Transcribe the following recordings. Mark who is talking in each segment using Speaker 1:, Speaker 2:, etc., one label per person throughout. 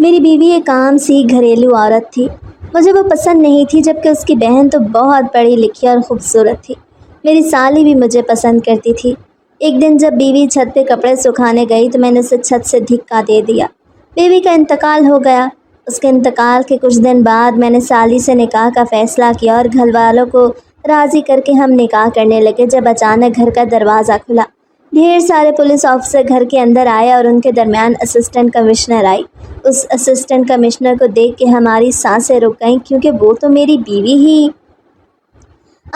Speaker 1: میری بیوی ایک عام سی گھریلو عورت تھی۔ مجھے وہ پسند نہیں تھی، جبکہ اس کی بہن تو بہت پڑھی لکھی اور خوبصورت تھی۔ میری سالی بھی مجھے پسند کرتی تھی۔ ایک دن جب بیوی چھت پہ کپڑے سکھانے گئی تو میں نے اسے چھت سے دھکا دے دیا۔ بیوی کا انتقال ہو گیا۔ اس کے انتقال کے کچھ دن بعد میں نے سالی سے نکاح کا فیصلہ کیا اور گھر والوں کو راضی کر کے ہم نکاح کرنے لگے جب اچانک گھر کا دروازہ کھلا۔ ڈھیر سارے پولیس آفیسر گھر کے اندر آئے اور ان کے درمیان اسسٹنٹ کمشنر آئی۔ اس اسسٹنٹ کمشنر کو دیکھ کے ہماری سانسیں رک گئیں، کیونکہ وہ تو میری بیوی ہی۔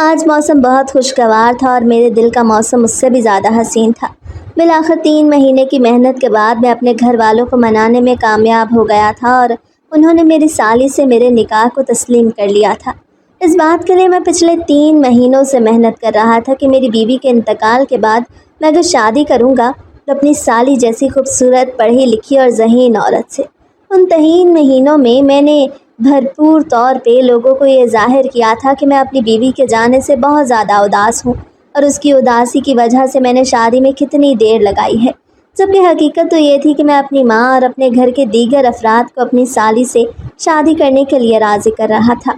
Speaker 1: آج موسم بہت خوشگوار تھا اور میرے دل کا موسم اس سے بھی زیادہ حسین تھا۔ بالآخر 3 مہینے کی محنت کے بعد میں اپنے گھر والوں کو منانے میں کامیاب ہو گیا تھا اور انہوں نے میری سالی سے میرے نکاح کو تسلیم کر لیا تھا۔ اس بات کے لیے میں پچھلے 3 مہینوں سے محنت کر رہا تھا کہ میری بیوی کے انتقال کے بعد میں اگر شادی کروں گا تو اپنی سالی جیسی خوبصورت، پڑھی لکھی اور ذہین عورت سے۔ ان 3 مہینوں میں نے بھرپور طور پہ لوگوں کو یہ ظاہر کیا تھا کہ میں اپنی بیوی کے جانے سے بہت زیادہ اداس ہوں، اور اس کی اداسی کی وجہ سے میں نے شادی میں کتنی دیر لگائی ہے، جبکہ حقیقت تو یہ تھی کہ میں اپنی ماں اور اپنے گھر کے دیگر افراد کو اپنی سالی سے شادی کرنے کے لیے راضی کر رہا تھا،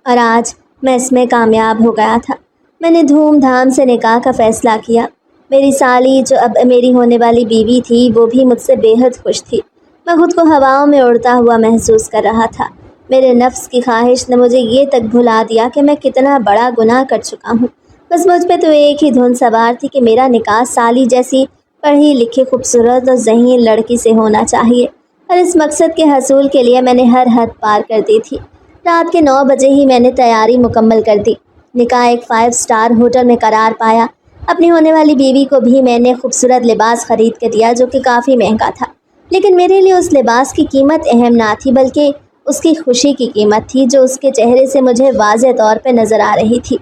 Speaker 1: اور آج میں اس میں کامیاب ہو گیا تھا۔ میں نے دھوم دھام سے نکاح کا فیصلہ کیا۔ میری سالی جو اب میری ہونے والی بیوی تھی وہ بھی مجھ سے بے حد خوش تھی۔ میں خود کو ہواؤں میں اڑتا ہوا محسوس کر رہا تھا۔ میرے نفس کی خواہش نے مجھے یہ تک بھلا دیا کہ میں کتنا بڑا گناہ کر چکا ہوں۔ بس مجھ پہ تو ایک ہی دھن سوار تھی کہ میرا نکاح سالی جیسی پڑھی لکھی، خوبصورت اور ذہین لڑکی سے ہونا چاہیے، اور اس مقصد کے حصول کے لیے میں نے ہر حد پار کر دی تھی۔ رات کے 9 بجے ہی میں نے تیاری مکمل کر دی۔ نکاح ایک 5 اسٹار ہوٹل میں قرار پایا۔ اپنی ہونے والی بیوی کو بھی میں نے خوبصورت لباس خرید کے دیا، جو کہ کافی مہنگا تھا، لیکن میرے لیے اس لباس کی قیمت اہم نہ تھی، بلکہ اس کی خوشی کی قیمت تھی جو اس کے چہرے سے مجھے واضح طور پہ نظر آ رہی تھی۔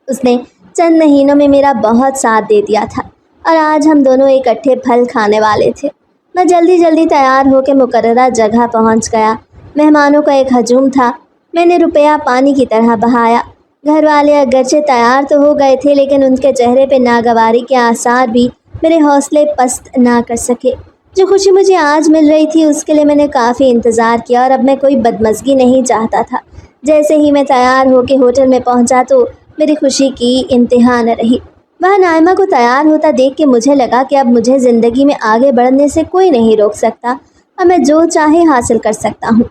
Speaker 1: اس نے چند مہینوں میں میرا بہت ساتھ دے دیا تھا، اور آج ہم دونوں اکٹھے پھل کھانے والے تھے۔ میں جلدی تیار ہو کے مقررہ جگہ پہنچ گیا۔ مہمانوں کا ایک ہجوم تھا۔ میں نے روپیہ پانی کی طرح بہایا۔ گھر والے اگرچہ تیار تو ہو گئے تھے، لیکن ان کے چہرے پہ ناگواری کے آثار بھی میرے حوصلے پست نہ کر سکے۔ جو خوشی مجھے آج مل رہی تھی اس کے لیے میں نے کافی انتظار کیا، اور اب میں کوئی بدمزگی نہیں چاہتا تھا۔ جیسے ہی میں تیار ہو کے ہوٹل میں پہنچا تو میری خوشی کی انتہا نہ رہی۔ وہاں نائمہ کو تیار ہوتا دیکھ کے مجھے لگا کہ اب مجھے زندگی میں آگے بڑھنے سے کوئی نہیں روک سکتا، اور میں جو چاہے حاصل کر سکتا ہوں۔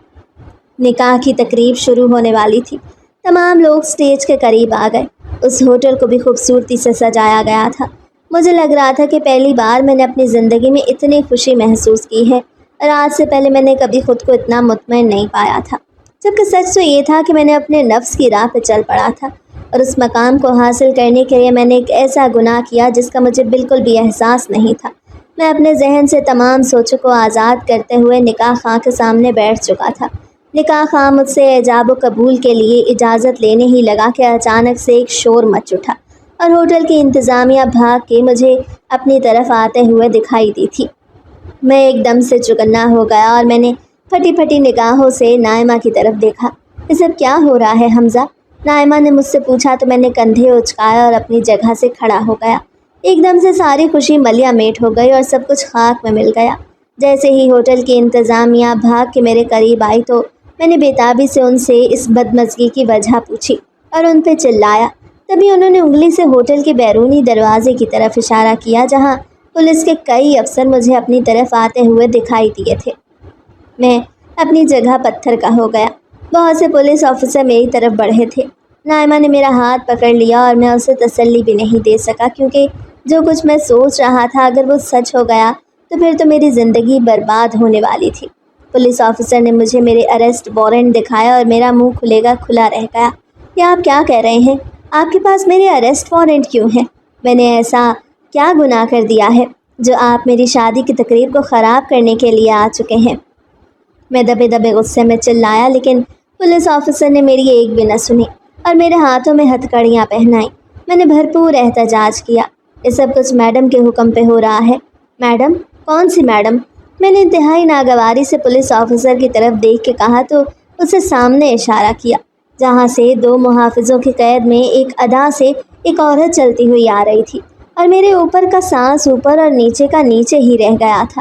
Speaker 1: نکاح کی تقریب شروع ہونے والی تھی۔ تمام لوگ سٹیج کے قریب آ گئے۔ اس ہوٹل کو بھی خوبصورتی سے سجایا گیا تھا۔ مجھے لگ رہا تھا کہ پہلی بار میں نے اپنی زندگی میں اتنی خوشی محسوس کی ہے، اور آج سے پہلے میں نے کبھی خود کو اتنا مطمئن نہیں پایا تھا۔ جبکہ سچ تو یہ تھا کہ میں نے اپنے نفس کی راہ پہ چل پڑا تھا، اور اس مقام کو حاصل کرنے کے لیے میں نے ایک ایسا گناہ کیا جس کا مجھے بالکل بھی احساس نہیں تھا۔ میں اپنے ذہن سے تمام سوچوں کو آزاد کرتے ہوئے نکاح خواہ کے سامنے بیٹھ چکا تھا۔ نکاح خواہ مجھ سے ایجاب و قبول کے لیے اجازت لینے ہی لگا کہ اچانک سے ایک شور مچ اٹھا، اور ہوٹل کی انتظامیہ بھاگ کے مجھے اپنی طرف آتے ہوئے دکھائی دی تھی۔ میں ایک دم سے چوکنا ہو گیا، اور میں نے پھٹی نگاہوں سے نائمہ کی طرف دیکھا۔ یہ سب کیا ہو رہا ہے حمزہ؟ نائمہ نے مجھ سے پوچھا تو میں نے کندھے اچکایا اور اپنی جگہ سے کھڑا ہو گیا۔ ایک دم سے ساری خوشی ملیا میٹ ہو گئی اور سب کچھ خاک میں مل گیا۔ جیسے ہی ہوٹل کی انتظامیہ بھاگ کے میرے قریب آئی تو میں نے بےتابی سے ان سے اس بدمزگی کی وجہ پوچھی اور ان پہ چلایا۔ تبھی انہوں نے انگلی سے ہوٹل کے بیرونی دروازے کی طرف اشارہ کیا، جہاں پولیس کے کئی افسر مجھے اپنی طرف آتے ہوئے دکھائی دیے تھے۔ میں اپنی جگہ پتھر کا ہو گیا۔ بہت سے پولیس آفیسر میری طرف بڑھے تھے۔ نائمہ نے میرا ہاتھ پکڑ لیا اور میں اسے تسلی بھی نہیں دے سکا، کیونکہ جو کچھ میں سوچ رہا تھا اگر وہ سچ ہو گیا تو پھر تو میری زندگی برباد ہونے والی تھی۔ پولیس آفیسر نے مجھے میرے اریسٹ وارنٹ دکھایا اور میرا منہ کھلے گا کھلا رہ گیا۔ یہ آپ کیا کہہ رہے ہیں؟ آپ کے پاس میرے اریسٹ وارنٹ کیوں ہے؟ میں نے ایسا کیا گناہ کر دیا ہے جو آپ میری شادی کی تقریب کو خراب کرنے کے لیے آ چکے ہیں؟ میں دبے غصے میں چلایا، لیکن پولیس آفیسر نے میری ایک بھی نہ سنی اور میرے ہاتھوں میں ہتھکڑیاں پہنائیں۔ میں نے بھرپور احتجاج کیا۔ یہ سب کچھ میڈم کے حکم پہ ہو رہا ہے۔ میڈم؟ کون سی میڈم؟ میں نے انتہائی ناگواری سے پولیس آفیسر کی طرف دیکھ کے کہا تو اسے سامنے اشارہ کیا، جہاں سے 2 محافظوں کی قید میں ایک ادا سے ایک عورت چلتی ہوئی آ رہی تھی، اور میرے اوپر کا سانس اوپر اور نیچے کا نیچے ہی رہ گیا تھا۔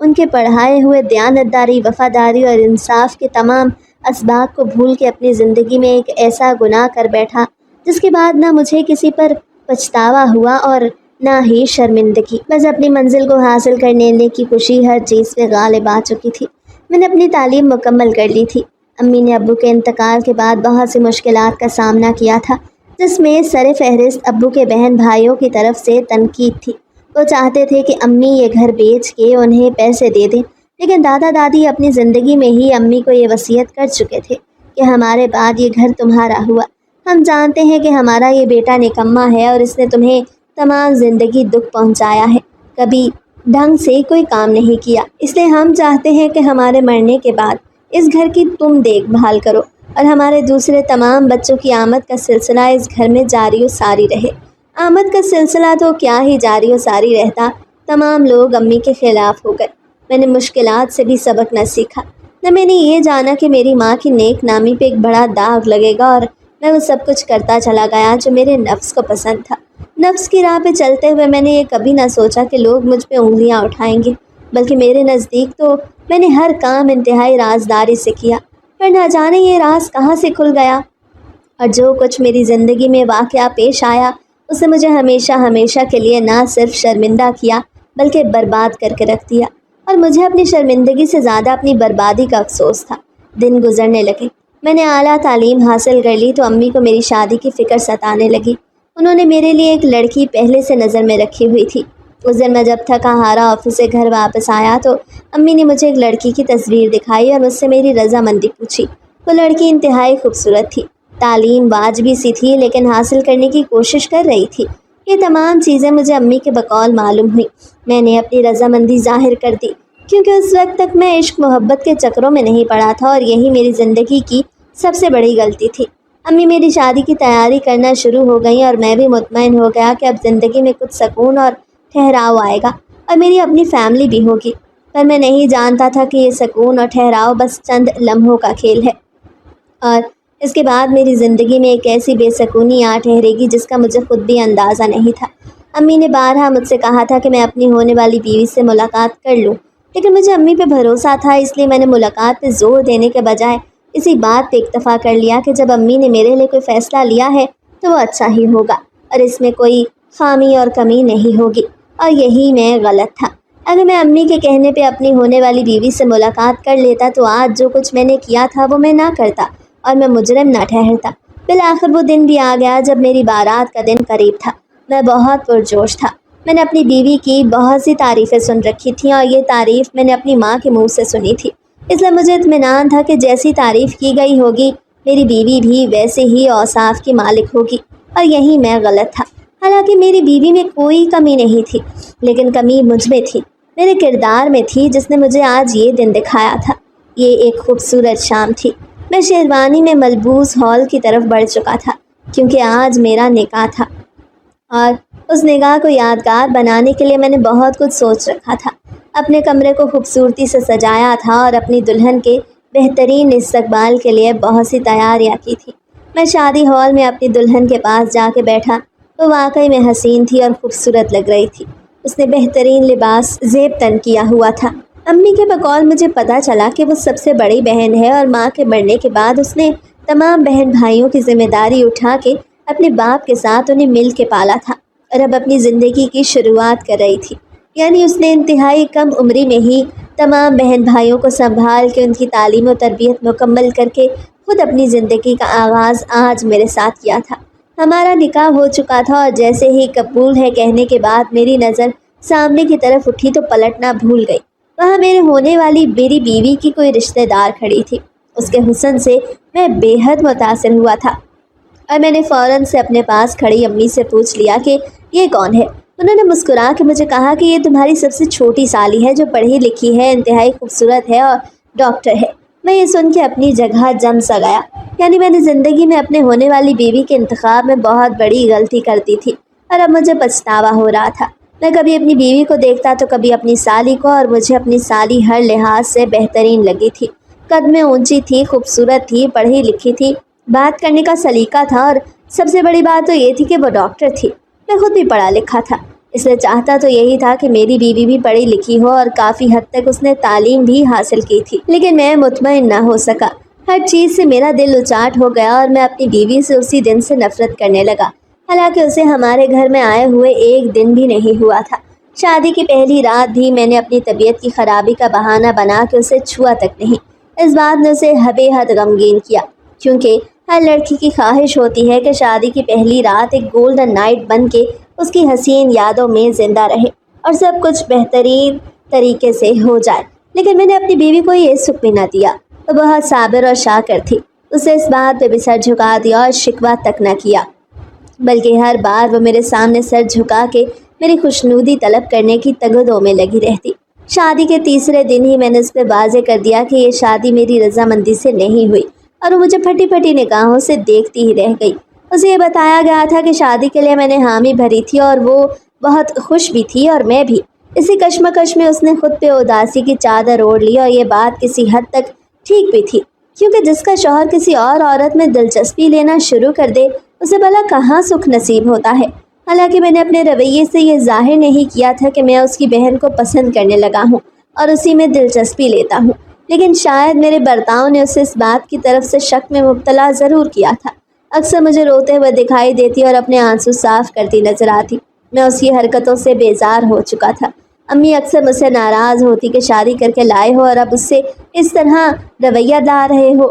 Speaker 1: ان کے پڑھائے ہوئے دیانتداری، وفاداری اور انصاف کے تمام اسباق کو بھول کے اپنی زندگی میں ایک ایسا گناہ کر بیٹھا جس کے بعد نہ مجھے کسی پر پچھتاوا ہوا اور نہ ہی شرمندگی۔ بس اپنی منزل کو حاصل کرنے کی خوشی ہر چیز پہ غالب آ چکی تھی۔ میں نے اپنی تعلیم مکمل کر لی تھی۔ امی نے ابو کے انتقال کے بعد بہت سی مشکلات کا سامنا کیا تھا، جس میں سر فہرست ابو کے بہن بھائیوں کی طرف سے تنقید تھی۔ وہ چاہتے تھے کہ امی یہ گھر بیچ کے انہیں پیسے دے دیں، لیکن دادا دادی اپنی زندگی میں ہی امی کو یہ وصیت کر چکے تھے کہ ہمارے بعد یہ گھر تمہارا ہوا۔ ہم جانتے ہیں کہ ہمارا یہ بیٹا نکما ہے اور اس نے تمہیں تمام زندگی دکھ پہنچایا ہے، کبھی ڈھنگ سے کوئی کام نہیں کیا، اس لیے ہم چاہتے ہیں کہ ہمارے مرنے کے بعد اس گھر کی تم دیکھ بھال کرو اور ہمارے دوسرے تمام بچوں کی آمد کا سلسلہ اس گھر میں جاری و ساری رہے۔ آمد کا سلسلہ تو کیا ہی جاری و ساری رہتا، تمام لوگ امی کے خلاف ہو گئے۔ میں نے مشکلات سے بھی سبق نہ سیکھا، نہ میں نے یہ جانا کہ میری ماں کی نیک نامی پہ ایک بڑا داغ لگے گا، اور میں وہ سب کچھ کرتا چلا گیا جو میرے نفس کو پسند تھا۔ نفس کی راہ پہ چلتے ہوئے میں نے یہ کبھی نہ سوچا کہ لوگ مجھ پہ انگلیاں اٹھائیں گے، بلکہ میرے نزدیک تو میں نے ہر کام انتہائی رازداری سے کیا، پر نہ جانے یہ راز کہاں سے کھل گیا، اور جو کچھ میری زندگی میں واقعہ پیش آیا اس نے مجھے ہمیشہ ہمیشہ کے لیے نہ صرف شرمندہ کیا بلکہ برباد کر کے رکھ دیا، اور مجھے اپنی شرمندگی سے زیادہ اپنی بربادی کا افسوس تھا۔ دن گزرنے لگے، میں نے اعلیٰ تعلیم حاصل کر لی تو امی کو میری شادی کی فکر ستانے لگی۔ انہوں نے میرے لیے ایک لڑکی پہلے سے نظر میں رکھی ہوئی تھی۔ اس دن میں جب تھکا ہارا آفس سے گھر واپس آیا تو امی نے مجھے ایک لڑکی کی تصویر دکھائی اور مجھ سے میری رضامندی پوچھی۔ وہ لڑکی انتہائی خوبصورت تھی، تعلیم واجبی سی تھی لیکن حاصل کرنے کی کوشش کر رہی تھی۔ یہ تمام چیزیں مجھے امی کے بقول معلوم ہوئی۔ میں نے اپنی رضامندی ظاہر کر دی، کیونکہ اس وقت تک میں عشق محبت کے چکروں میں نہیں پڑا تھا، اور یہی میری زندگی کی سب سے بڑی غلطی تھی۔ امی میری شادی کی تیاری کرنا شروع ہو گئیں اور میں بھی مطمئن ہو گیا کہ اب زندگی میں کچھ سکون اور ٹھہراؤ آئے گا اور میری اپنی فیملی بھی ہوگی، پر میں نہیں جانتا تھا کہ یہ سکون اور ٹھہراؤ بس چند لمحوں کا کھیل ہے، اور اس کے بعد میری زندگی میں ایک ایسی بے سکونی آ ٹھہرے گی جس کا مجھے خود بھی اندازہ نہیں تھا۔ امی نے بارہا مجھ سے کہا تھا کہ میں اپنی ہونے والی بیوی سے ملاقات کر لوں، لیکن مجھے امی پہ بھروسہ تھا، اس لیے میں نے ملاقات پہ زور دینے کے بجائے اسی بات پہ اکتفا کر لیا کہ جب امی نے میرے لیے کوئی فیصلہ لیا ہے تو وہ اچھا ہی ہوگا اور اس میں کوئی خامی اور کمی نہیں ہوگی، اور یہی میں غلط تھا۔ اگر میں امی کے کہنے پہ اپنی ہونے والی بیوی سے ملاقات کر لیتا تو آج جو کچھ میں نے کیا تھا وہ میں نہ کرتا اور میں مجرم نہ ٹھہرتا۔ بالآخر وہ دن بھی آ گیا جب میری بارات کا دن قریب تھا۔ میں بہت پرجوش تھا۔ میں نے اپنی بیوی کی بہت سی تعریفیں سن رکھی تھیں، اور یہ تعریف میں نے اپنی ماں کے منہ سے سنی تھی، اس لیے مجھے اطمینان تھا کہ جیسی تعریف کی گئی ہوگی میری بیوی بھی ویسے ہی اوصاف کی مالک ہوگی، اور یہی میں غلط تھا۔ حالانکہ میری بیوی میں کوئی کمی نہیں تھی، لیکن کمی مجھ میں تھی، میرے کردار میں تھی، جس نے مجھے آج یہ دن دکھایا تھا۔ یہ ایک خوبصورت شام تھی۔ میں شیروانی میں ملبوس ہال کی طرف بڑھ چکا تھا، کیونکہ آج میرا نکاح تھا، اور اس نکاح کو یادگار بنانے کے لیے میں نے بہت کچھ سوچ رکھا تھا۔ اپنے کمرے کو خوبصورتی سے سجایا تھا اور اپنی دلہن کے بہترین استقبال کے لیے بہت سی تیاریاں کی تھی۔ میں شادی ہال میں اپنی دلہن کے پاس جا کے بیٹھا۔ وہ واقعی میں حسین تھی اور خوبصورت لگ رہی تھی۔ اس نے بہترین لباس زیب تن کیا ہوا تھا۔ امی کے بقول مجھے پتہ چلا کہ وہ سب سے بڑی بہن ہے، اور ماں کے مرنے کے بعد اس نے تمام بہن بھائیوں کی ذمہ داری اٹھا کے اپنے باپ کے ساتھ انہیں مل کے پالا تھا، اور اب اپنی زندگی کی شروعات کر رہی تھی۔ یعنی اس نے انتہائی کم عمری میں ہی تمام بہن بھائیوں کو سنبھال کے ان کی تعلیم و تربیت مکمل کر کے خود اپنی زندگی کا آغاز آج میرے ساتھ کیا تھا۔ ہمارا نکاح ہو چکا تھا، اور جیسے ہی قبول ہے کہنے کے بعد میری نظر سامنے کی طرف اٹھی تو پلٹنا بھول گئی۔ وہاں میرے ہونے والی میری بیوی کی کوئی رشتہ دار کھڑی تھی۔ اس کے حسن سے میں بے حد متاثر ہوا تھا، اور میں نے فوراً سے اپنے پاس کھڑی امی سے پوچھ لیا کہ یہ کون ہے۔ انہوں نے مسکرا کے مجھے کہا کہ یہ تمہاری سب سے چھوٹی سالی ہے، جو پڑھی لکھی ہے، انتہائی خوبصورت ہے اور ڈاکٹر ہے۔ میں یہ سن کے اپنی جگہ جم سا گیا۔ یعنی میں نے زندگی میں اپنے ہونے والی بیوی کے انتخاب میں بہت بڑی غلطی کر دی تھی، اور اب مجھے پچھتاوا ہو رہا تھا۔ میں کبھی اپنی بیوی کو دیکھتا تو کبھی اپنی سالی کو، اور مجھے اپنی سالی ہر لحاظ سے بہترین لگی تھی۔ قد میں اونچی تھی، خوبصورت تھی، پڑھی لکھی تھی، بات کرنے کا سلیقہ تھا، اور سب سے بڑی بات تو یہ تھی کہ وہ ڈاکٹر تھی۔ میں خود بھی پڑھا لکھا تھا، اس لیے چاہتا تو یہی تھا کہ میری بیوی بھی پڑھی لکھی ہو اور کافی حد تک اس نے تعلیم بھی حاصل کی تھی، لیکن میں مطمئن نہ ہو سکا۔ ہر چیز سے میرا دل اچاٹ ہو گیا اور میں اپنی بیوی سے اسی دن سے نفرت کرنے لگا، حالانکہ اسے ہمارے گھر میں آئے ہوئے ایک دن بھی نہیں ہوا تھا۔ شادی کی پہلی رات بھی میں نے اپنی طبیعت کی خرابی کا بہانہ بنا کے اسے چھوا تک نہیں۔ اس بات نے اسے بے حد غمگین کیا، کیونکہ ہر لڑکی کی خواہش ہوتی ہے کہ شادی کی پہلی رات ایک گولڈن نائٹ بن کے اس کی حسین یادوں میں زندہ رہے اور سب کچھ بہترین طریقے سے ہو جائے۔ لیکن میں نے اپنی بیوی کو یہ سکھ بھی نہ دیا۔ وہ بہت صابر اور شاکر تھی، اسے اس بات پہ بھی سر جھکا دیا اور شکوہ تک نہ کیا، بلکہ ہر بار وہ میرے سامنے سر جھکا کے میری خوشنودی طلب کرنے کی تگدوں میں لگی رہتی۔ شادی کے تیسرے دن ہی میں نے اس پہ واضح کر دیا کہ یہ شادی میری رضامندی سے نہیں ہوئی اور وہ مجھے پھٹی پھٹی نگاہوں سے دیکھتی ہی رہ گئی۔ اسے یہ بتایا گیا تھا کہ شادی کے لیے میں نے حامی بھری تھی اور وہ بہت خوش بھی تھی اور میں بھی۔ اسی کشمکش میں اس نے خود پہ اداسی کی چادر اوڑھ لی، اور یہ بات کسی حد تک ٹھیک بھی تھی، کیونکہ جس کا شوہر کسی اور عورت میں دلچسپی لینا شروع کر دے اسے بھلا کہاں سکھ نصیب ہوتا ہے۔ حالانکہ میں نے اپنے رویے سے یہ ظاہر نہیں کیا تھا کہ میں اس کی بہن کو پسند کرنے لگا ہوں اور اسی میں دلچسپی لیتا ہوں، لیکن شاید میرے برتاؤ نے اسے اس بات کی طرف سے شک میں مبتلا ضرور کیا تھا۔ اکثر مجھے روتے ہوئے دکھائی دیتی اور اپنے آنسو صاف کرتی نظر آتی۔ میں اس کی حرکتوں سے بیزار ہو چکا تھا۔ امی اکثر مجھ سے ناراض ہوتی کہ شادی کر کے لائے ہو اور اب اس سے اس طرح رویہ لا رہے ہو۔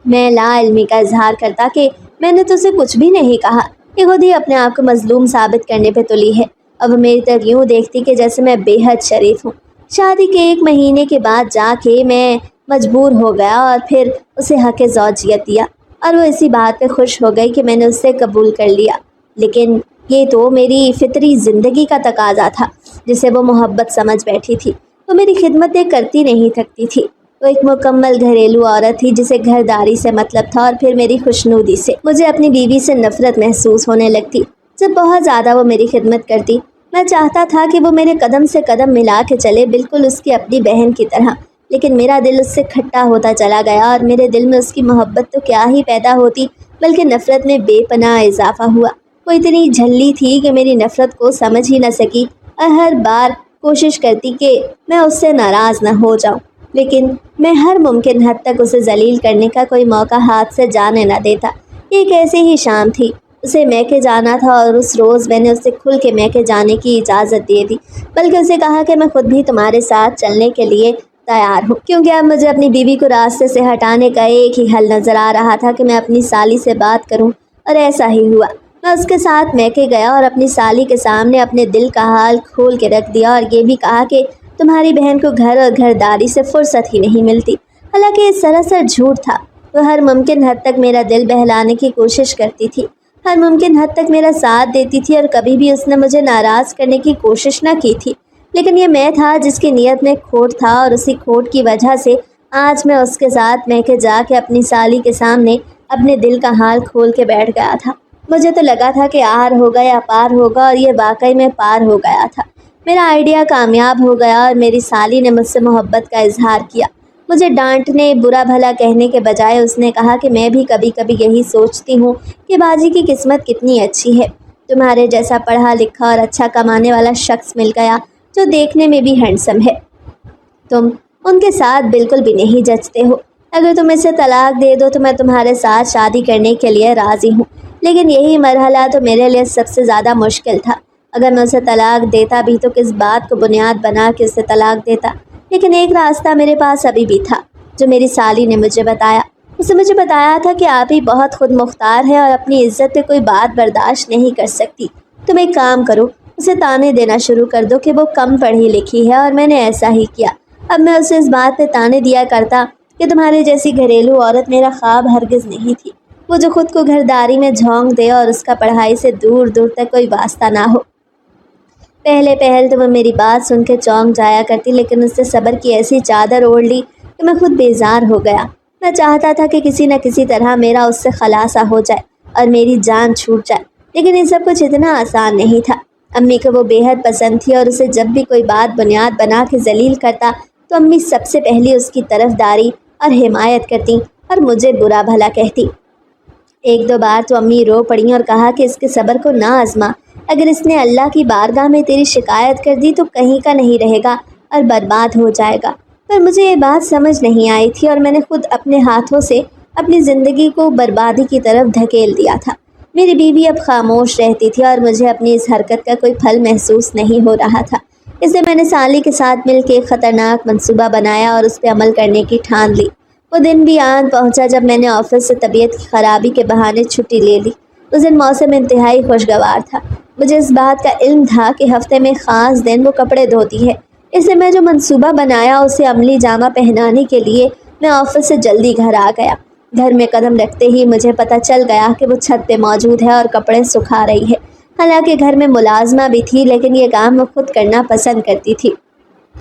Speaker 1: میں لا علمی کا اظہار کرتا کہ میں نے تو اسے کچھ بھی نہیں کہا، یہ خود ہی اپنے آپ کو مظلوم ثابت کرنے پہ تلی ہے۔ اب میری طرف یوں دیکھتی کہ جیسے میں بے حد شریف ہوں۔ شادی کے 1 مہینے کے بعد جا کے میں مجبور ہو گیا اور پھر اسے حق زوجیت دیا، اور وہ اسی بات پہ خوش ہو گئی کہ میں نے اسے قبول کر لیا۔ لیکن یہ تو میری فطری زندگی کا تقاضا تھا جسے وہ محبت سمجھ بیٹھی تھی۔ وہ میری خدمتیں کرتی نہیں تھکتی تھی۔ وہ ایک مکمل گھریلو عورت تھی جسے گھرداری سے مطلب تھا، اور پھر میری خوشنودی سے مجھے اپنی بیوی سے نفرت محسوس ہونے لگتی جب بہت زیادہ وہ میری خدمت کرتی۔ میں چاہتا تھا کہ وہ میرے قدم سے قدم ملا کے چلے، بالکل اس کی اپنی بہن کی طرح، لیکن میرا دل اس سے کھٹا ہوتا چلا گیا اور میرے دل میں اس کی محبت تو کیا ہی پیدا ہوتی، بلکہ نفرت میں بے پناہ اضافہ ہوا۔ وہ اتنی جھلی تھی کہ میری نفرت کو سمجھ ہی نہ سکی اور ہر بار کوشش کرتی کہ میں اس سے ناراض نہ ہو جاؤں، لیکن میں ہر ممکن حد تک اسے ذلیل کرنے کا کوئی موقع ہاتھ سے جانے نہ دیتا۔ یہ ایک ایسی ہی شام تھی، اسے میکے جانا تھا اور اس روز میں نے اسے کھل کے میکے جانے کی اجازت دے دی، بلکہ اسے کہا کہ میں خود بھی تمہارے ساتھ چلنے کے لیے تیار ہوں، کیونکہ اب مجھے اپنی بیوی کو راستے سے ہٹانے کا ایک ہی حل نظر آ رہا تھا کہ میں اپنی سالی سے بات کروں، اور ایسا ہی ہوا۔ میں اس کے ساتھ میکے گیا اور اپنی سالی کے سامنے اپنے دل کا حال کھول کے رکھ دیا، اور یہ بھی کہا کہ تمہاری بہن کو گھر اور گھرداری سے فرصت ہی نہیں ملتی۔ حالانکہ یہ سراسر جھوٹ تھا۔ وہ ہر ممکن حد تک میرا دل بہلانے کی کوشش کرتی تھی، ہر ممکن حد تک میرا ساتھ دیتی تھی، اور کبھی بھی اس نے مجھے ناراض کرنے کی کوشش نہ کی تھی، لیکن یہ میں تھا جس کی نیت میں کھوٹ تھا، اور اسی کھوٹ کی وجہ سے آج میں اس کے ساتھ میکے جا کے اپنی سالی کے سامنے اپنے دل کا حال کھول کے بیٹھ گیا تھا۔ مجھے تو لگا تھا کہ آر ہوگا یا پار ہوگا، اور یہ واقعی میں پار ہو گیا تھا۔ میرا آئیڈیا کامیاب ہو گیا اور میری سالی نے مجھ سے محبت کا اظہار کیا۔ مجھے ڈانٹنے، برا بھلا کہنے کے بجائے اس نے کہا کہ میں بھی کبھی کبھی یہی سوچتی ہوں کہ باجی کی قسمت کتنی اچھی ہے، تمہارے جیسا پڑھا لکھا اور اچھا کمانے والا شخص مل گیا جو دیکھنے میں بھی ہینڈسم ہے۔ تم ان کے ساتھ بالکل بھی نہیں جچتے ہو۔ اگر تم اسے طلاق دے دو تو میں تمہارے ساتھ شادی کرنے کے لیے راضی ہوں، لیکن یہی مرحلہ تو میرے لیے سب سے زیادہ مشکل تھا۔ اگر میں اسے طلاق دیتا بھی تو کس بات کو بنیاد بنا کے اسے طلاق دیتا، لیکن ایک راستہ میرے پاس ابھی بھی تھا جو میری سالی نے مجھے بتایا۔ اسے مجھے بتایا تھا کہ آپ ہی بہت خود مختار ہے اور اپنی عزت پہ کوئی بات برداشت نہیں کر سکتی۔ تم ایک کام کرو، اسے تانے دینا شروع کر دو کہ وہ کم پڑھی لکھی ہے، اور میں نے ایسا ہی کیا۔ اب میں اسے اس بات پہ تانے دیا کرتا کہ تمہارے جیسی گھریلو عورت میرا خواب ہرگز نہیں تھی، وہ جو خود کو گھرداری میں جھونک دے اور اس کا پڑھائی سے دور دور تک کوئی واسطہ نہ ہو۔ پہلے پہل تو وہ میری بات سن کے چونک جایا کرتی، لیکن اس سے صبر کی ایسی چادر اوڑھ لی کہ میں خود بیزار ہو گیا۔ میں چاہتا تھا کہ کسی نہ کسی طرح میرا اس سے خلاصہ ہو جائے اور میری جان چھوٹ جائے، لیکن یہ سب کچھ اتنا آسان نہیں تھا۔ امی کو وہ بے حد پسند تھی، اور اسے جب بھی کوئی بات بنیاد بنا کے ذلیل کرتا تو امی سب سے پہلی اس کی طرفداری اور حمایت کرتی اور مجھے برا بھلا کہتی۔ 1-2 بار تو امی رو پڑی اور کہا کہ اس کے صبر کو نہ آزما، اگر اس نے اللہ کی بارگاہ میں تیری شکایت کر دی تو کہیں کا نہیں رہے گا اور برباد ہو جائے گا۔ پر مجھے یہ بات سمجھ نہیں آئی تھی اور میں نے خود اپنے ہاتھوں سے اپنی زندگی کو بربادی کی طرف دھکیل دیا تھا۔ میری بیوی اب خاموش رہتی تھی اور مجھے اپنی اس حرکت کا کوئی پھل محسوس نہیں ہو رہا تھا۔ اس لیے میں نے سالی کے ساتھ مل کے ایک خطرناک منصوبہ بنایا اور اس پہ عمل کرنے کی ٹھان لی۔ وہ دن بھی آن پہنچا جب میں نے آفس سے طبیعت کی خرابی کے بہانے چھٹی لے لی۔ اس دن موسم انتہائی خوشگوار تھا۔ مجھے اس بات کا علم تھا کہ ہفتے میں خاص دن وہ کپڑے دھوتی ہے، اس لیے میں جو منصوبہ بنایا اسے عملی جامہ پہنانے کے لیے میں آفس سے جلدی گھر آ گیا۔ گھر میں قدم رکھتے ہی مجھے پتہ چل گیا کہ وہ چھت پہ موجود ہے اور کپڑے سکھا رہی ہے۔ حالانکہ گھر میں ملازمہ بھی تھی لیکن یہ کام وہ خود کرنا پسند کرتی تھی،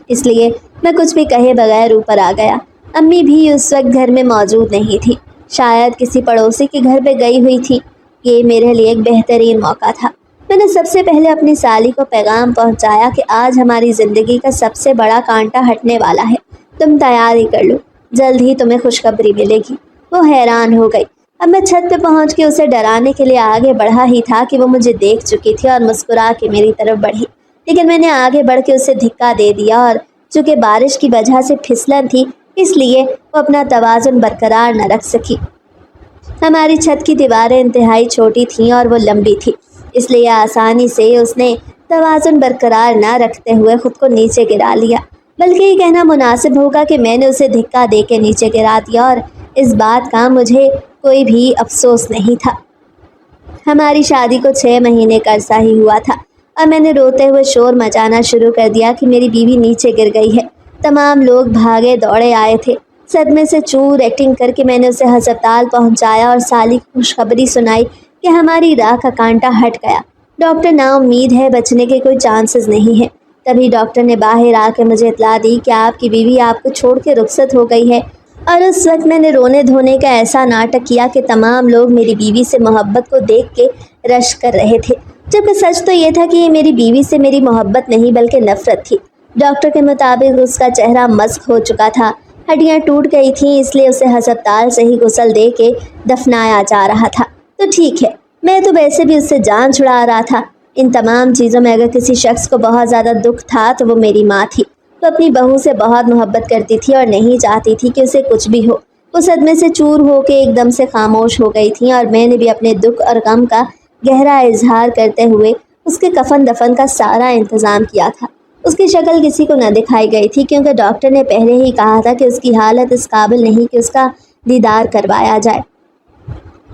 Speaker 1: اس لیے میں کچھ بھی کہے بغیر اوپر آ گیا۔ امی بھی اس وقت گھر میں موجود نہیں تھی، شاید کسی پڑوسی کے گھر پہ گئی ہوئی تھی۔ یہ میرے لیے ایک بہترین موقع تھا۔ میں نے سب سے پہلے اپنی سالی کو پیغام پہنچایا کہ آج ہماری زندگی کا سب سے بڑا کانٹا ہٹنے والا ہے، تم تیاری کر لو، جلد ہی تمہیں خوشخبری ملے گی۔ وہ حیران ہو گئی۔ اب میں چھت پہ پہنچ کے اسے ڈرانے کے لیے آگے بڑھا ہی تھا کہ وہ مجھے دیکھ چکی تھی اور مسکرا کے میری طرف بڑھی، لیکن میں نے آگے بڑھ کے اسے دھکا دے دیا اور چونکہ بارش کی وجہ سے پھسلن تھی اس لیے وہ اپنا توازن برقرار نہ رکھ سکی۔ ہماری چھت کی دیواریں انتہائی چھوٹی تھیں اور وہ لمبی تھی، اس لیے آسانی سے اس نے توازن برقرار نہ رکھتے ہوئے خود کو نیچے گرا لیا۔ بلکہ یہ کہنا مناسب ہوگا کہ میں نے اسے دھکا دے کے نیچے گرا دیا اور اس بات کا مجھے کوئی بھی افسوس نہیں تھا۔ ہماری شادی کو 6 مہینے کا عرصہ ہی ہوا تھا اور میں نے روتے ہوئے شور مچانا شروع کر دیا کہ میری بیوی نیچے گر گئی ہے۔ تمام لوگ بھاگے دوڑے آئے تھے۔ صدمے سے چور ایکٹنگ کر کے میں نے اسے ہسپتال پہنچایا اور سالی کو خوشخبری سنائی کہ ہماری راہ کا کانٹا ہٹ گیا۔ ڈاکٹر نا امید ہے، بچنے کے کوئی چانسز نہیں ہیں۔ تبھی ڈاکٹر نے باہر آ کے مجھے اطلاع دی کہ آپ کی بیوی آپ کو چھوڑ کے رخصت ہو گئی ہے، اور اس وقت میں نے رونے دھونے کا ایسا ناٹک کیا کہ تمام لوگ میری بیوی سے محبت کو دیکھ کے رشک کر رہے تھے، جبکہ سچ تو یہ تھا کہ یہ میری بیوی سے میری محبت نہیں بلکہ نفرت تھی۔ ڈاکٹر کے مطابق اس کا چہرہ مسخ ہو چکا تھا، ہڈیاں ٹوٹ گئی تھیں، اس لیے اسے ہسپتال سے ہی غسل دے کے دفنایا جا رہا تھا۔ تو ٹھیک ہے، میں تو ویسے بھی اس سے جان چھڑا رہا تھا۔ ان تمام چیزوں میں اگر کسی شخص کو بہت زیادہ دکھ تھا تو وہ میری ماں تھی۔ وہ اپنی بہو سے بہت محبت کرتی تھی اور نہیں چاہتی تھی کہ اسے کچھ بھی ہو۔ وہ صدمے سے چور ہو کے ایک دم سے خاموش ہو گئی تھی اور میں نے بھی اپنے دکھ اور غم کا گہرا اظہار کرتے ہوئے اس کے کفن دفن کا سارا انتظام کیا تھا۔ اس کی شکل کسی کو نہ دکھائی گئی تھی کیونکہ ڈاکٹر نے پہلے ہی کہا تھا کہ اس کی حالت اس قابل نہیں کہ اس کا دیدار کروایا جائے۔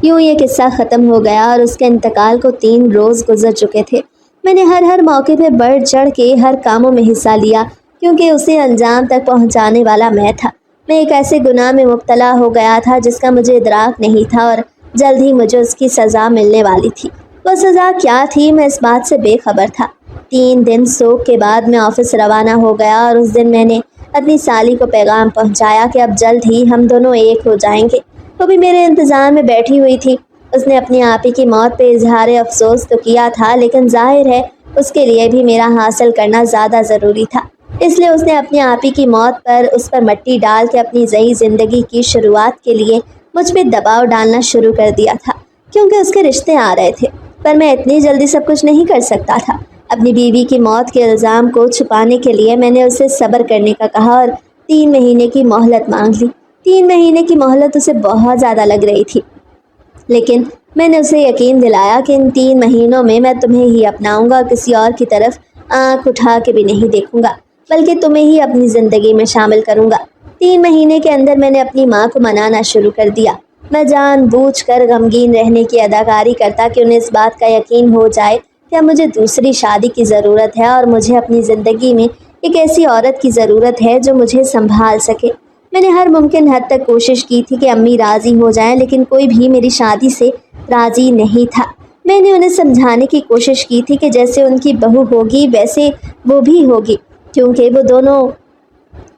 Speaker 1: یوں یہ قصہ ختم ہو گیا اور اس کے انتقال کو 3 روز گزر چکے تھے۔ میں نے ہر موقع پہ بڑھ چڑھ کے ہر کاموں میں حصہ لیا کیونکہ اسے انجام تک پہنچانے والا میں تھا۔ میں ایک ایسے گناہ میں مبتلا ہو گیا تھا جس کا مجھے ادراک نہیں تھا اور جلد ہی مجھے اس کی سزا ملنے والی تھی۔ وہ سزا کیا تھی میں اس بات سے بے خبر تھا۔ 3 دن سوگ کے بعد میں آفس روانہ ہو گیا اور اس دن میں نے اپنی سالی کو پیغام پہنچایا کہ اب جلد ہی ہم دونوں ایک ہو جائیں گے۔ وہ بھی میرے انتظار میں بیٹھی ہوئی تھی۔ اس نے اپنی آپی کی موت پہ اظہار افسوس تو کیا تھا لیکن ظاہر ہے اس کے لیے بھی میرا حاصل کرنا زیادہ ضروری تھا، اس لیے اس نے اپنی آپی کی موت پر اس پر مٹی ڈال کے اپنی نئی زندگی کی شروعات کے لیے مجھ پہ دباؤ ڈالنا شروع کر دیا تھا کیونکہ اس کے رشتے آ رہے تھے۔ پر میں اتنی جلدی سب کچھ نہیں کر سکتا تھا۔ اپنی بیوی کی موت کے الزام کو چھپانے کے لیے میں نے اسے صبر کرنے کا کہا اور 3 مہینے کی مہلت مانگ لی۔ 3 مہینے کی مہلت اسے بہت زیادہ لگ رہی تھی، لیکن میں نے اسے یقین دلایا کہ ان 3 مہینوں میں تمہیں ہی اپناؤں گا اور کسی اور کی طرف آنکھ اٹھا کے بھی نہیں دیکھوں گا، بلکہ تمہیں ہی اپنی زندگی میں شامل کروں گا۔ 3 مہینے کے اندر میں نے اپنی ماں کو منانا شروع کر دیا۔ میں جان بوجھ کر غمگین رہنے کی اداکاری کرتا کہ انہیں اس بات کا یقین ہو جائے کہ اب مجھے دوسری شادی کی ضرورت ہے اور مجھے اپنی زندگی میں ایک ایسی عورت کی ضرورت ہے جو مجھے سنبھال سکے۔ میں نے ہر ممکن حد تک کوشش کی تھی کہ امی راضی ہو جائیں لیکن کوئی بھی میری شادی سے راضی نہیں تھا۔ میں نے انہیں سمجھانے کی کوشش کی تھی کہ جیسے ان کی بہو ہوگی ویسے وہ بھی ہوگی کیونکہ وہ دونوں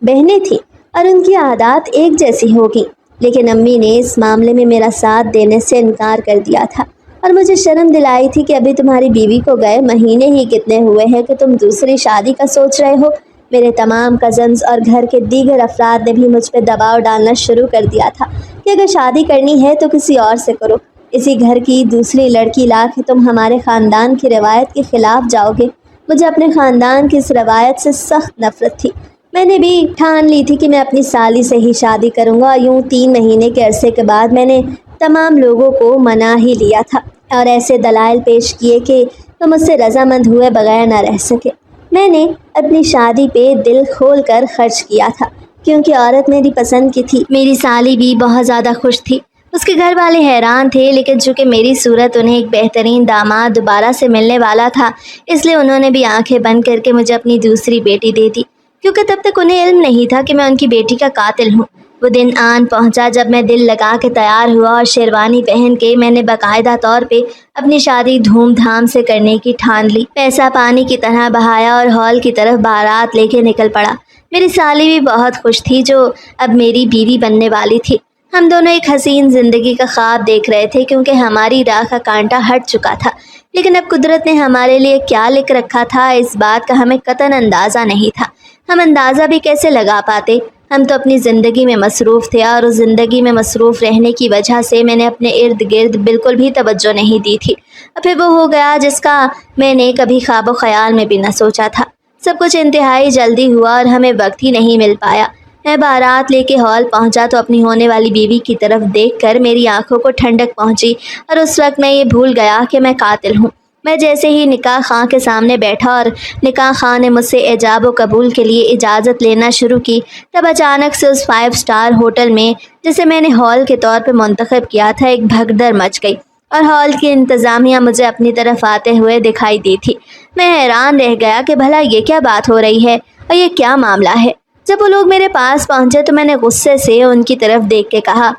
Speaker 1: بہنیں تھیں اور ان کی عادات ایک جیسی ہوگی، لیکن امی نے اس معاملے میں میرا ساتھ دینے سے انکار کر دیا تھا اور مجھے شرم دلائی تھی کہ ابھی تمہاری بیوی کو گئے مہینے ہی کتنے ہوئے ہیں کہ تم دوسری شادی کا سوچ رہے ہو۔ میرے تمام کزنز اور گھر کے دیگر افراد نے بھی مجھ پہ دباؤ ڈالنا شروع کر دیا تھا کہ اگر شادی کرنی ہے تو کسی اور سے کرو، اسی گھر کی دوسری لڑکی لا کے تم ہمارے خاندان کی روایت کے خلاف جاؤ گے۔ مجھے اپنے خاندان کی اس روایت سے سخت نفرت تھی۔ میں نے بھی ٹھان لی تھی کہ میں اپنی سالی سے ہی شادی کروں گا۔ یوں 3 مہینے کے عرصے کے بعد میں نے تمام لوگوں کو منا ہی لیا تھا اور ایسے دلائل پیش کیے کہ وہ مجھ سے رضامند ہوئے بغیر نہ رہ سکے۔ میں نے اپنی شادی پہ دل کھول کر خرچ کیا تھا کیونکہ عورت میری پسند کی تھی۔ میری سالی بھی بہت زیادہ خوش تھی۔ اس کے گھر والے حیران تھے، لیکن چونکہ میری صورت انہیں ایک بہترین داماد دوبارہ سے ملنے والا تھا، اس لیے انہوں نے بھی آنکھیں بند کر کے مجھے اپنی دوسری بیٹی دے دی، کیونکہ تب تک انہیں علم نہیں تھا کہ میں ان کی بیٹی کا قاتل ہوں۔ وہ دن آن پہنچا جب میں دل لگا کے تیار ہوا اور شیروانی پہن کے میں نے باقاعدہ طور پہ اپنی شادی دھوم دھام سے کرنے کی ٹھان لی۔ پیسہ پانی کی طرح بہایا اور ہال کی طرف بارات لے کے نکل پڑا۔ میری سالی بھی بہت خوش تھی، جو اب میری بیوی بننے والی تھی۔ ہم دونوں ایک حسین زندگی کا خواب دیکھ رہے تھے کیونکہ ہماری راہ کا کانٹا ہٹ چکا تھا، لیکن اب قدرت نے ہمارے لیے کیا لکھ رکھا تھا اس بات کا ہمیں قطعاً اندازہ نہیں تھا۔ ہم اندازہ بھی کیسے لگا پاتے؟ ہم تو اپنی زندگی میں مصروف تھے اور اس زندگی میں مصروف رہنے کی وجہ سے میں نے اپنے ارد گرد بالکل بھی توجہ نہیں دی تھی، اور پھر وہ ہو گیا جس کا میں نے کبھی خواب و خیال میں بھی نہ سوچا تھا۔ سب کچھ انتہائی جلدی ہوا اور ہمیں وقت ہی نہیں مل پایا۔ میں بارات لے کے ہال پہنچا تو اپنی ہونے والی بیوی کی طرف دیکھ کر میری آنکھوں کو ٹھنڈک پہنچی، اور اس وقت میں یہ بھول گیا کہ میں قاتل ہوں۔ میں جیسے ہی نکاح خواہ کے سامنے بیٹھا اور نکاح خواہ نے مجھ سے ایجاب و قبول کے لیے اجازت لینا شروع کی، تب اچانک سے اس 5 اسٹار ہوٹل میں جسے میں نے ہال کے طور پہ منتخب کیا تھا ایک بھگدڑ مچ گئی، اور ہال کی انتظامیہ مجھے اپنی طرف آتے ہوئے دکھائی دی تھی۔ میں حیران رہ گیا کہ بھلا یہ کیا بات ہو رہی ہے اور یہ کیا معاملہ ہے۔ جب وہ لوگ میرے پاس پہنچے تو میں نے غصے سے ان کی طرف دیکھ کے کہا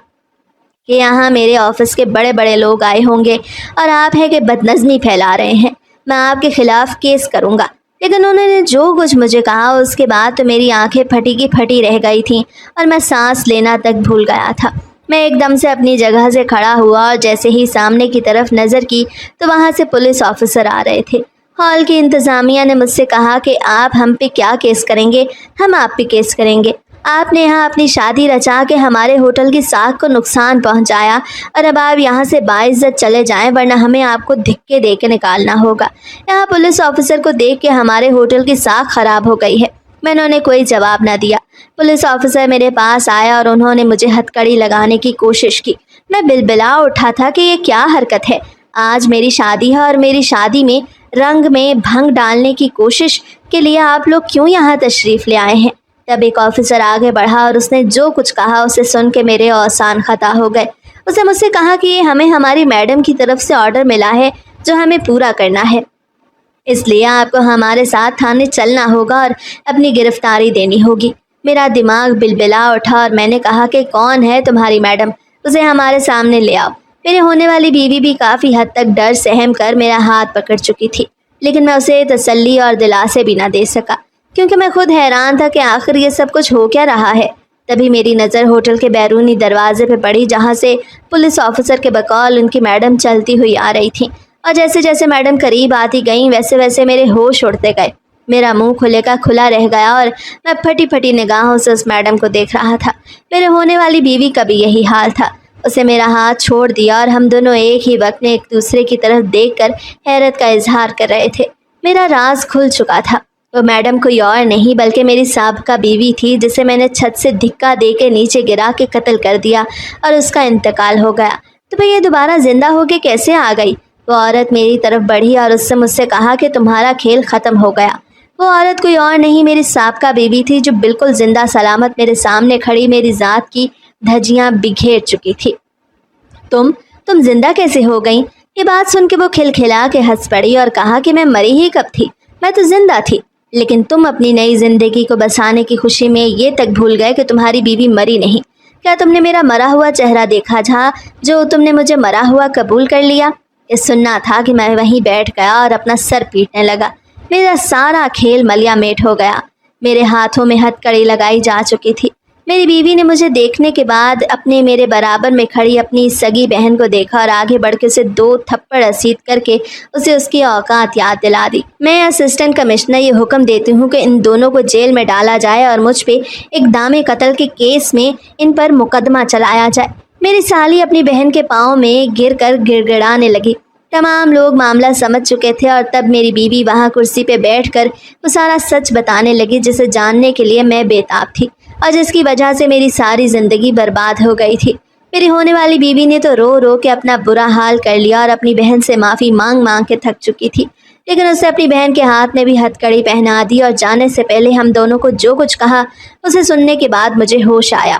Speaker 1: کہ یہاں میرے آفس کے بڑے بڑے لوگ آئے ہوں گے اور آپ ہیں کہ بدنظمی پھیلا رہے ہیں، میں آپ کے خلاف کیس کروں گا۔ لیکن انہوں نے جو کچھ مجھے کہا اس کے بعد تو میری آنکھیں پھٹی کی پھٹی رہ گئی تھیں اور میں سانس لینا تک بھول گیا تھا۔ میں ایک دم سے اپنی جگہ سے کھڑا ہوا اور جیسے ہی سامنے کی طرف نظر کی تو وہاں سے پولیس آفیسر آ رہے تھے۔ ہال کی انتظامیہ نے مجھ سے کہا کہ آپ ہم پہ کیا کیس کریں گے؟ ہم آپ پہ کیس کریں گے۔ آپ نے یہاں اپنی شادی رچا کے ہمارے ہوٹل کی ساکھ کو نقصان پہنچایا، اور اب آپ یہاں سے باعزت چلے جائیں ورنہ ہمیں آپ کو دھکے دے کے نکالنا ہوگا۔ یہاں پولیس آفیسر کو دیکھ کے ہمارے ہوٹل کی ساکھ خراب ہو گئی ہے۔ میں نے کوئی جواب نہ دیا۔ پولیس آفیسر میرے پاس آیا اور انہوں نے مجھے ہتھکڑی لگانے کی کوشش کی۔ میں بلبلا اٹھا تھا کہ یہ کیا حرکت ہے؟ آج میری شادی ہے اور میری شادی میں رنگ میں بھنگ ڈالنے کی کوشش کے لیے آپ لوگ کیوں یہاں تشریف لے آئے ہیں؟ تب ایک آفیسر آگے بڑھا اور اس نے جو کچھ کہا اسے سن کے میرے اوسان خطا ہو گئے۔ اسے مجھ سے کہا کہ یہ ہمیں ہماری میڈم کی طرف سے آرڈر ملا ہے جو ہمیں پورا کرنا ہے، اس لیے آپ کو ہمارے ساتھ تھانے چلنا ہوگا اور اپنی گرفتاری دینی ہوگی۔ میرا دماغ بلبلا اٹھا اور میں نے کہا کہ کون ہے تمہاری میڈم؟ اسے ہمارے سامنے لے آؤ۔ میرے ہونے والی بیوی بھی کافی حد تک ڈر سہم کر میرا ہاتھ پکڑ چکی تھی، لیکن میں اسے تسلی اور دلاسے بھی نہ دے سکا کیونکہ میں خود حیران تھا کہ آخر یہ سب کچھ ہو کیا رہا ہے۔ تبھی میری نظر ہوٹل کے بیرونی دروازے پہ پڑی جہاں سے پولیس آفیسر کے بقول ان کی میڈم چلتی ہوئی آ رہی تھیں، اور جیسے جیسے میڈم قریب آتی گئیں ویسے ویسے میرے ہوش اڑتے گئے۔ میرا منہ کھلے کا کھلا رہ گیا اور میں پھٹی پھٹی نگاہوں سے اس میڈم کو دیکھ رہا تھا۔ میرے ہونے والی بیوی کا بھی یہی حال تھا۔ اسے میرا ہاتھ چھوڑ دیا اور ہم دونوں ایک ہی وقت میں ایک دوسرے کی طرف دیکھ کر حیرت کا اظہار کر رہے تھے۔ میرا راز کھل چکا تھا۔ وہ میڈم کوئی اور نہیں بلکہ میری سابقہ بیوی تھی جسے میں نے چھت سے دھکا دے کے نیچے گرا کے قتل کر دیا اور اس کا انتقال ہو گیا۔ تو پھر یہ دوبارہ زندہ ہو کے کیسے آ گئی؟ وہ عورت میری طرف بڑھی اور اس سے مجھ سے کہا کہ تمہارا کھیل ختم ہو گیا۔ وہ عورت کوئی اور نہیں میری سابقہ بیوی تھی جو بالکل زندہ سلامت میرے سامنے کھڑی میری ذات کی دھجیاں بکھیر چکی تھی۔ تم زندہ کیسے ہو گئیں؟ یہ بات سن کے وہ کھلکھلا کے ہنس پڑی اور کہا کہ میں مری ہی کب تھی، میں تو زندہ تھی، لیکن تم اپنی نئی زندگی کو بسانے کی خوشی میں یہ تک بھول گئے کہ تمہاری بیوی مری نہیں۔ کیا تم نے میرا مرا ہوا چہرہ دیکھا جو تم نے مجھے مرا ہوا قبول کر لیا؟ یہ سننا تھا کہ میں وہیں بیٹھ گیا اور اپنا سر پیٹنے لگا۔ میرا سارا کھیل ملیا میٹ ہو گیا۔ میرے ہاتھوں میں ہتھکڑی لگائی جا چکی تھی۔ میری بیوی نے مجھے دیکھنے کے بعد میرے برابر میں کھڑی اپنی سگی بہن کو دیکھا اور آگے بڑھ کے اسے 2 تھپڑ رسید کر کے اسے اس کی اوقات یاد دلا دی۔ میں اسسٹنٹ کمشنر یہ حکم دیتی ہوں کہ ان دونوں کو جیل میں ڈالا جائے اور مجھ پہ اقدام قتل کے کیس میں ان پر مقدمہ چلایا جائے۔ میری سالی اپنی بہن کے پاؤں میں گر کر گڑ گڑانے لگی۔ تمام لوگ معاملہ سمجھ چکے تھے اور تب میری بیوی وہاں کرسی پہ بیٹھ کر وہ سارا سچ بتانے لگی جسے جاننے کے لیے میں بے تاب تھی اور جس کی وجہ سے میری ساری زندگی برباد ہو گئی تھی۔ میری ہونے والی بیوی نے تو رو رو کے اپنا برا حال کر لیا اور اپنی بہن سے معافی مانگ مانگ کے تھک چکی تھی، لیکن اسے اپنی بہن کے ہاتھ میں بھی ہتھ کڑی پہنا دی اور جانے سے پہلے ہم دونوں کو جو کچھ کہا اسے سننے کے بعد مجھے ہوش آیا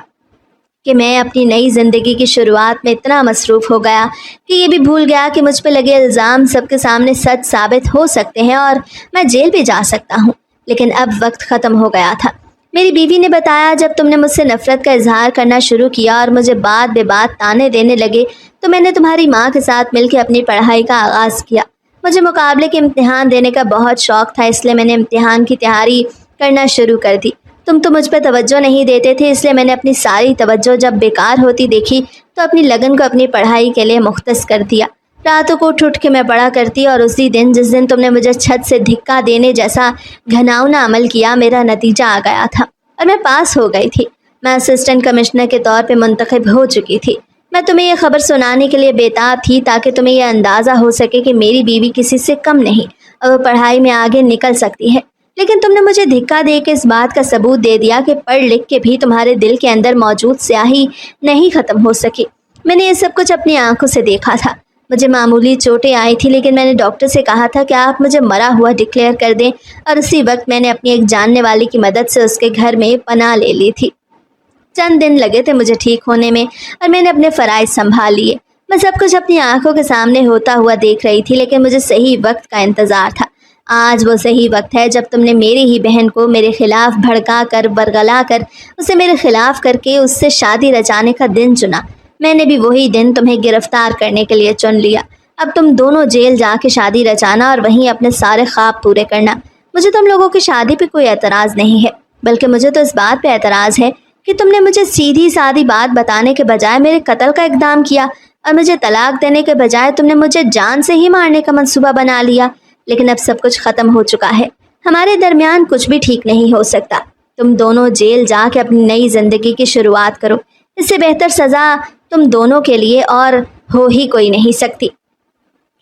Speaker 1: کہ میں اپنی نئی زندگی کی شروعات میں اتنا مصروف ہو گیا کہ یہ بھی بھول گیا کہ مجھ پہ لگے الزام سب کے سامنے سچ ثابت ہو سکتے ہیں اور میں جیل بھی جا سکتا ہوں، لیکن اب وقت ختم ہو گیا تھا۔ میری بیوی نے بتایا جب تم نے مجھ سے نفرت کا اظہار کرنا شروع کیا اور مجھے بات بے بات تانے دینے لگے تو میں نے تمہاری ماں کے ساتھ مل کے اپنی پڑھائی کا آغاز کیا۔ مجھے مقابلے کے امتحان دینے کا بہت شوق تھا، اس لیے میں نے امتحان کی تیاری کرنا شروع کر دی۔ تم تو مجھ پہ توجہ نہیں دیتے تھے، اس لیے میں نے اپنی ساری توجہ جب بیکار ہوتی دیکھی تو اپنی لگن کو اپنی پڑھائی کے لیے مختص کر دیا۔ راتوں کو اٹھ اٹھ کے میں پڑھا کرتی اور اسی دن جس دن تم نے مجھے چھت سے دھکا دینے جیسا گھناؤنا عمل کیا میرا نتیجہ آ گیا تھا اور میں پاس ہو گئی تھی۔ میں اسسٹنٹ کمشنر کے طور پہ منتخب ہو چکی تھی۔ میں تمہیں یہ خبر سنانے کے لیے بےتاب تھی تاکہ تمہیں یہ اندازہ ہو سکے کہ میری بیوی کسی سے کم نہیں اور وہ پڑھائی میں آگے نکل سکتی ہے، لیکن تم نے مجھے دھکا دے کے اس بات کا ثبوت دے دیا کہ پڑھ لکھ کے بھی تمہارے دل کے اندر موجود سیاہی نہیں ختم ہو سکی۔ میں نے یہ سب کچھ اپنی آنکھوں سے دیکھا تھا۔ مجھے معمولی چوٹیں آئی تھی لیکن میں نے ڈاکٹر سے کہا تھا کہ آپ مجھے مرا ہوا ڈکلیئر کر دیں اور اسی وقت میں نے اپنی ایک جاننے والی کی مدد سے اس کے گھر میں پناہ لے لی تھی۔ چند دن لگے تھے مجھے ٹھیک ہونے میں اور میں نے اپنے فرائض سنبھال لیے۔ میں سب کچھ اپنی آنکھوں کے سامنے ہوتا ہوا دیکھ رہی تھی لیکن مجھے صحیح وقت کا انتظار تھا۔ آج وہ صحیح وقت ہے جب تم نے میری ہی بہن کو میرے خلاف بھڑکا کر برگلا کر اسے میرے خلاف کر کے اس سے شادی رچانے کا دن چنا۔ میں نے بھی وہی دن تمہیں گرفتار کرنے کے لیے چن لیا۔ اب تم دونوں جیل جا کے شادی رچانا اور وہیں اپنے سارے خواب پورے کرنا۔ مجھے تم لوگوں کی شادی پہ کوئی اعتراض نہیں ہے، بلکہ مجھے تو اس بات پہ اعتراض ہے کہ تم نے مجھے سیدھی سادی بات بتانے کے بجائے میرے قتل کا اقدام کیا اور مجھے طلاق دینے کے بجائے تم نے مجھے جان سے ہی مارنے کا منصوبہ بنا لیا۔ لیکن اب سب کچھ ختم ہو چکا ہے، ہمارے درمیان کچھ بھی ٹھیک نہیں ہو سکتا۔ تم دونوں جیل جا کے اپنی نئی زندگی کی شروعات کرو، اس سے بہتر سزا تم دونوں کے لیے اور ہو ہی کوئی نہیں سکتی۔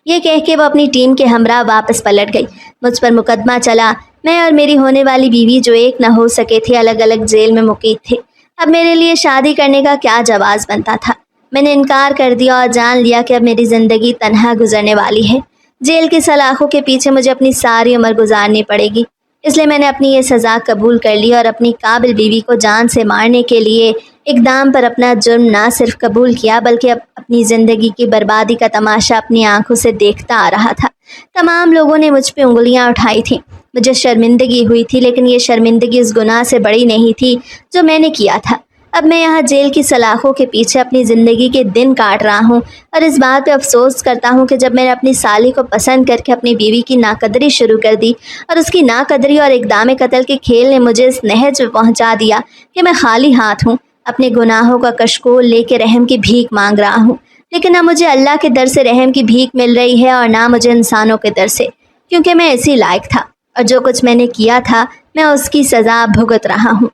Speaker 1: یہ کہہ کے وہ اپنی ٹیم کے ہمراہ واپس پلٹ گئی۔ مجھ پر مقدمہ چلا۔ میں اور میری ہونے والی بیوی جو ایک نہ ہو سکے تھے الگ الگ جیل میں مقید تھے۔ اب میرے لیے شادی کرنے کا کیا جواز بنتا تھا؟ میں نے انکار کر دیا اور جان لیا کہ اب میری زندگی تنہا گزرنے والی ہے۔ جیل کی سلاخوں کے پیچھے مجھے اپنی ساری عمر گزارنی پڑے گی، اس لیے میں نے اپنی یہ سزا قبول کر لی اور اپنی قابل بیوی کو جان سے مارنے کے لیے اقدام پر اپنا جرم نہ صرف قبول کیا بلکہ اپنی زندگی کی بربادی کا تماشا اپنی آنکھوں سے دیکھتا آ رہا تھا۔ تمام لوگوں نے مجھ پہ انگلیاں اٹھائی تھیں، مجھے شرمندگی ہوئی تھی، لیکن یہ شرمندگی اس گناہ سے بڑی نہیں تھی جو میں نے کیا تھا۔ اب میں یہاں جیل کی سلاخوں کے پیچھے اپنی زندگی کے دن کاٹ رہا ہوں اور اس بات پہ افسوس کرتا ہوں کہ جب میں نے اپنی سالی کو پسند کر کے اپنی بیوی کی ناقدری شروع کر دی اور اس کی ناقدری اور اقدام قتل کے کھیل نے مجھے اس نہج پہ پہنچا دیا کہ میں خالی ہاتھ ہوں، اپنے گناہوں کا کشکول لے کے رحم کی بھیک مانگ رہا ہوں۔ لیکن نہ مجھے اللہ کے در سے رحم کی بھیک مل رہی ہے اور نہ مجھے انسانوں کے در سے، کیونکہ میں اسی لائق تھا اور جو کچھ میں نے کیا تھا میں اس کی سزا بھگت رہا ہوں۔